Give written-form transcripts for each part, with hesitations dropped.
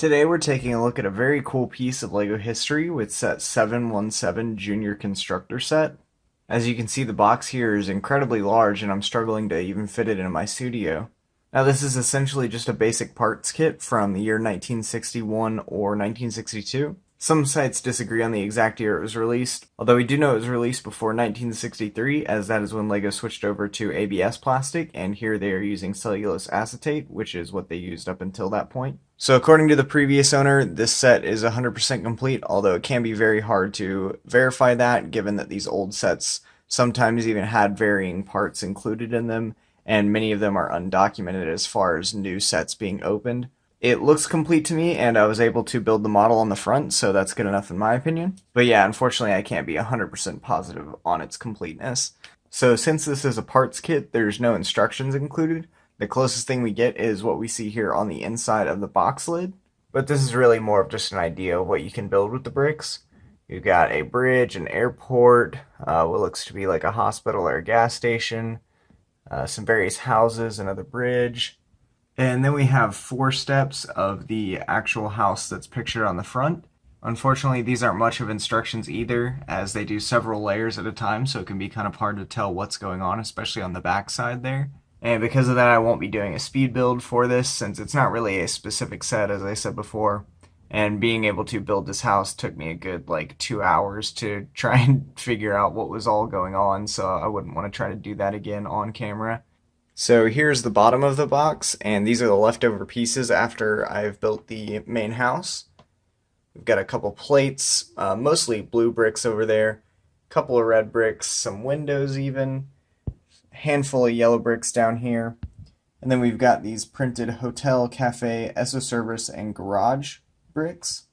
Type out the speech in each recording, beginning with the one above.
Today we're taking a look at a very cool piece of LEGO history with set 717 Junior Constructor set. As you can see, the box here is incredibly large and I'm struggling to even fit it in my studio. Now this is essentially just a basic parts kit from the year 1961 or 1962. Some sites disagree on the exact year it was released, although we do know it was released before 1963, as that is when LEGO switched over to ABS plastic, and here they are using cellulose acetate, which is what they used up until that point. So according to the previous owner, this set is 100% complete, although it can be very hard to verify that, given that these old sets sometimes even had varying parts included in them, and many of them are undocumented as far as new sets being opened. It looks complete to me, and I was able to build the model on the front, so that's good enough in my opinion. But yeah, unfortunately I can't be 100% positive on its completeness. So since this is a parts kit, there's no instructions included. The closest thing we get is what we see here on the inside of the box lid. But this is really more of just an idea of what you can build with the bricks. You've got a bridge, an airport, what looks to be like a hospital or a gas station, some various houses, another bridge. And then we have 4 steps of the actual house that's pictured on the front. Unfortunately, these aren't much of instructions either, as they do several layers at a time, so it can be kind of hard to tell what's going on, especially on the back side there. And because of that, I won't be doing a speed build for this, since it's not really a specific set, as I said before. And being able to build this house took me a good, 2 hours to try and figure out what was all going on, so I wouldn't want to try to do that again on camera. So here's the bottom of the box, and these are the leftover pieces after I've built the main house. We've got a couple plates, mostly blue bricks over there, a couple of red bricks, some windows even, a handful of yellow bricks down here, and then we've got these printed hotel, cafe, Esso service, and garage bricks.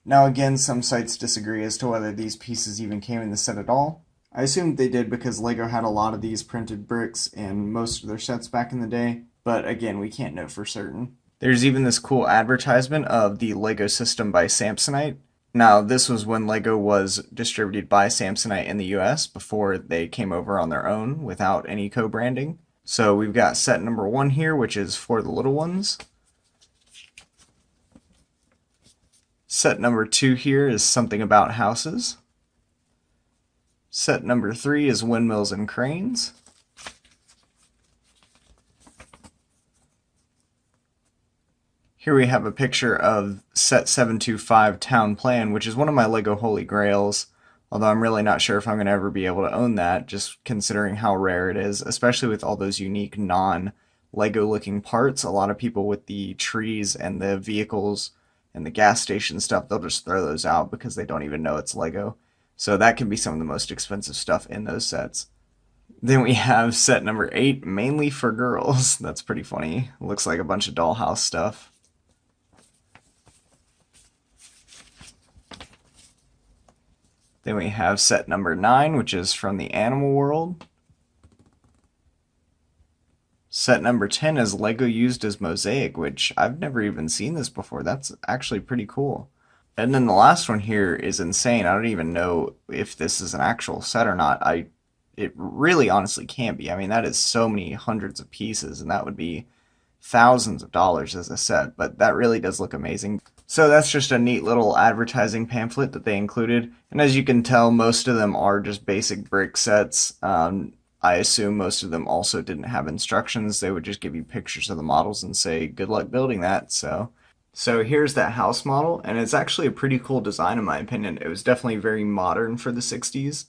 Now again, some sites disagree as to whether these pieces even came in the set at all. I assumed they did because LEGO had a lot of these printed bricks in most of their sets back in the day, but again, we can't know for certain. There's even this cool advertisement of the LEGO system by Samsonite. Now, this was when LEGO was distributed by Samsonite in the US before they came over on their own without any co-branding. So we've got set number 1 here, which is for the little ones. Set number 2 here is something about houses. Set number 3 is windmills and cranes. Here we have a picture of set 725 Town Plan, which is one of my LEGO Holy Grails, although I'm really not sure if I'm going to ever be able to own that, just considering how rare it is, especially with all those unique non-LEGO looking parts. A lot of people with the trees and the vehicles and the gas station stuff, they'll just throw those out because they don't even know it's LEGO. So that can be some of the most expensive stuff in those sets. Then we have set number 8, mainly for girls. That's pretty funny. Looks like a bunch of dollhouse stuff. Then we have set number 9, which is from the animal world. Set number 10 is LEGO used as mosaic, which I've never even seen this before. That's actually pretty cool. And then the last one here is insane. I don't even know if this is an actual set or not. It really honestly can't be. I mean, that is so many hundreds of pieces, and that would be thousands of dollars as a set, but that really does look amazing. So that's just a neat little advertising pamphlet that they included, and as you can tell, most of them are just basic brick sets. I assume most of them also didn't have instructions. They would just give you pictures of the models and say, good luck building that. So here's that house model, and it's actually a pretty cool design in my opinion. It was definitely very modern for the 60s.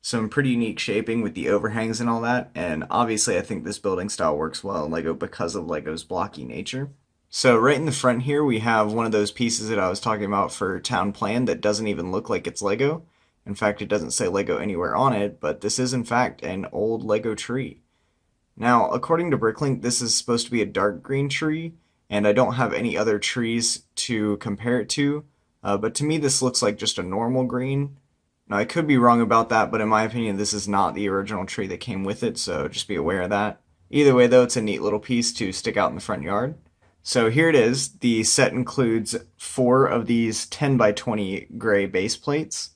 Some pretty unique shaping with the overhangs and all that, and obviously I think this building style works well in LEGO because of LEGO's blocky nature. So right in the front here we have one of those pieces that I was talking about for Town Plan that doesn't even look like it's LEGO. In fact, it doesn't say LEGO anywhere on it, but this is in fact an old LEGO tree. Now, according to Bricklink, this is supposed to be a dark green tree, and I don't have any other trees to compare it to, but to me this looks like just a normal green. Now I could be wrong about that, but in my opinion this is not the original tree that came with it, so just be aware of that. Either way though, it's a neat little piece to stick out in the front yard. So here it is. The set includes 4 of these 10 by 20 gray base plates,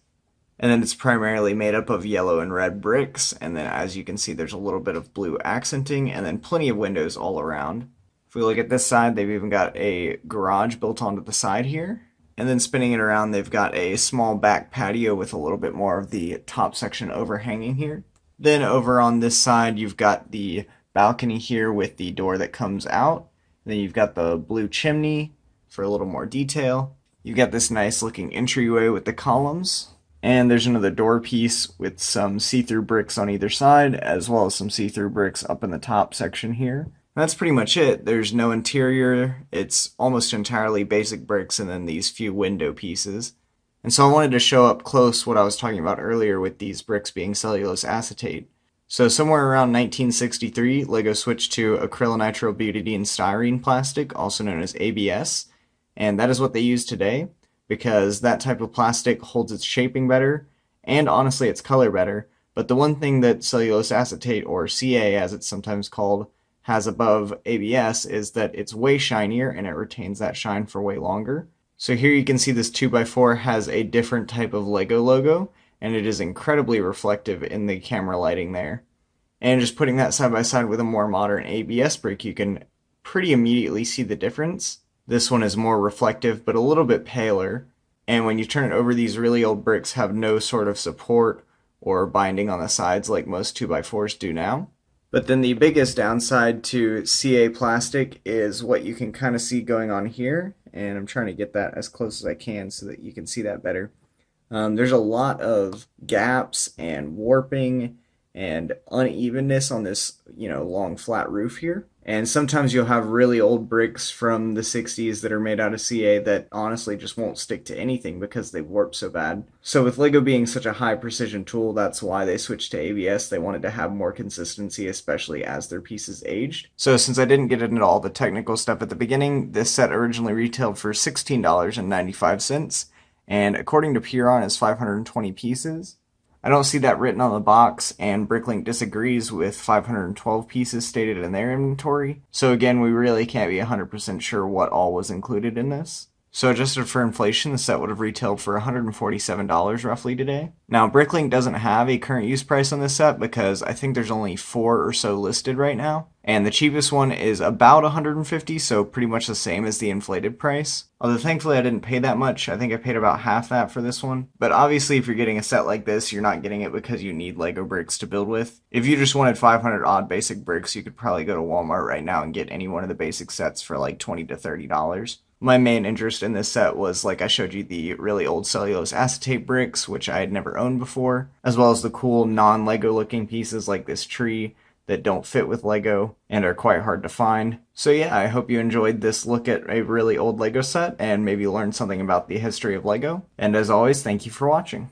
and then it's primarily made up of yellow and red bricks, and then as you can see there's a little bit of blue accenting, and then plenty of windows all around. If we look at this side, they've even got a garage built onto the side here. And then spinning it around, they've got a small back patio with a little bit more of the top section overhanging here. Then over on this side, you've got the balcony here with the door that comes out. And then you've got the blue chimney for a little more detail. You've got this nice looking entryway with the columns. And there's another door piece with some see-through bricks on either side, as well as some see-through bricks up in the top section here. That's pretty much it. There's no interior. It's almost entirely basic bricks and then these few window pieces. And so I wanted to show up close what I was talking about earlier with these bricks being cellulose acetate. So somewhere around 1963, LEGO switched to acrylonitrile-butadiene styrene plastic, also known as ABS. And that is what they use today, because that type of plastic holds its shaping better, and honestly its color better. But the one thing that cellulose acetate, or CA as it's sometimes called, has above ABS is that it's way shinier and it retains that shine for way longer. So here you can see this 2x4 has a different type of LEGO logo, and it is incredibly reflective in the camera lighting there. And just putting that side by side with a more modern ABS brick, you can pretty immediately see the difference. This one is more reflective but a little bit paler, and when you turn it over, these really old bricks have no sort of support or binding on the sides like most 2x4s do now. But then the biggest downside to CA plastic is what you can kind of see going on here, and I'm trying to get that as close as I can so that you can see that better. There's a lot of gaps and warping and unevenness on this, long flat roof here. And sometimes you'll have really old bricks from the 60s that are made out of CA that honestly just won't stick to anything because they've warped so bad. So with LEGO being such a high precision tool, that's why they switched to ABS. They wanted to have more consistency, especially as their pieces aged. So since I didn't get into all the technical stuff at the beginning, this set originally retailed for $16.95, and according to Puron, is 520 pieces. I don't see that written on the box, and Bricklink disagrees with 512 pieces stated in their inventory. So again, we really can't be 100% sure what all was included in this. So adjusted for inflation, the set would have retailed for $147 roughly today. Now, Bricklink doesn't have a current use price on this set because I think there's only 4 or so listed right now. And the cheapest one is about $150, so pretty much the same as the inflated price. Although thankfully I didn't pay that much. I think I paid about half that for this one. But obviously if you're getting a set like this, you're not getting it because you need LEGO bricks to build with. If you just wanted 500 odd basic bricks, you could probably go to Walmart right now and get any one of the basic sets for like $20 to $30. My main interest in this set was, like I showed you, the really old cellulose acetate bricks, which I had never owned before, as well as the cool non-LEGO looking pieces like this tree that don't fit with LEGO and are quite hard to find. So yeah, I hope you enjoyed this look at a really old LEGO set and maybe learned something about the history of LEGO. And as always, thank you for watching.